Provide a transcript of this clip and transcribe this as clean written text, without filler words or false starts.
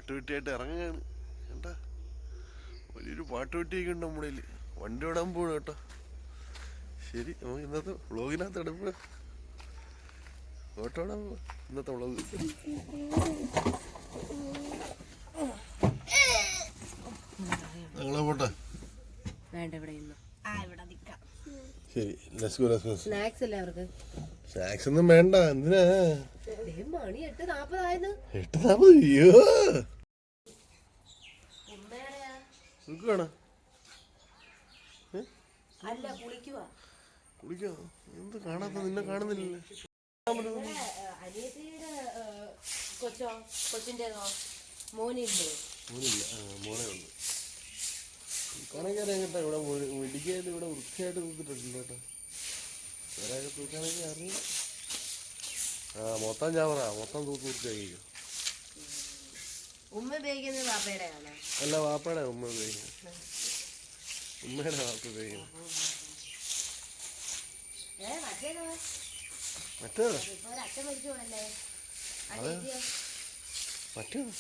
പാട്ടുപെട്ടിയായിട്ട് ഇറങ്ങുകയാണ് കേട്ടാ. വലിയൊരു പാട്ടുപെട്ടിയൊക്കെ ഉണ്ട് നമ്മുടെ കയ്യിൽ. വണ്ടി ഓടാൻ പോവാണ് കേട്ടോ. ശരി, നമുക്ക് ഇന്നത്തെ വ്ളോഗിനകത്ത് എടുപ്പ് ഓട്ടോ ഓടാൻ പോവാ. ഇന്നത്തെ വ്ളോഗ് ഞങ്ങളെ പോട്ടെ. ശരി, സ്നാക്സ് ഒന്നും വേണ്ട. എന്തിനാ 8:40? അയ്യോ കുളിക്കോ? എന്ത് കാണാത്ത? നിന്നെ കാണുന്നില്ലല്ലേ? മോനില്ല. മോനെ ഉണ്ട്. തൂക്കാണെങ്കിൽ കേട്ടോ. ഇവിടെ ഇടിക്കായിട്ട് ഇവിടെ വൃത്തിയായിട്ട് തൂത്തിട്ടില്ല കേട്ടോ. ഒരാൾക്ക് തൂക്കാണെങ്കിൽ അറിയാം. മൊത്തം ചാവറ, മൊത്തം തൂത്ത് വൃത്തിയാക്കിക്കോ. അല്ല, വാപ്പയുടെ ഉമ്മ ഉപയോഗിക്കുന്നത്. ഉമ്മയുടെ വാപ്പ ഉപയോഗിക്കുന്നത്. മറ്റേതാ? മറ്റേതാ?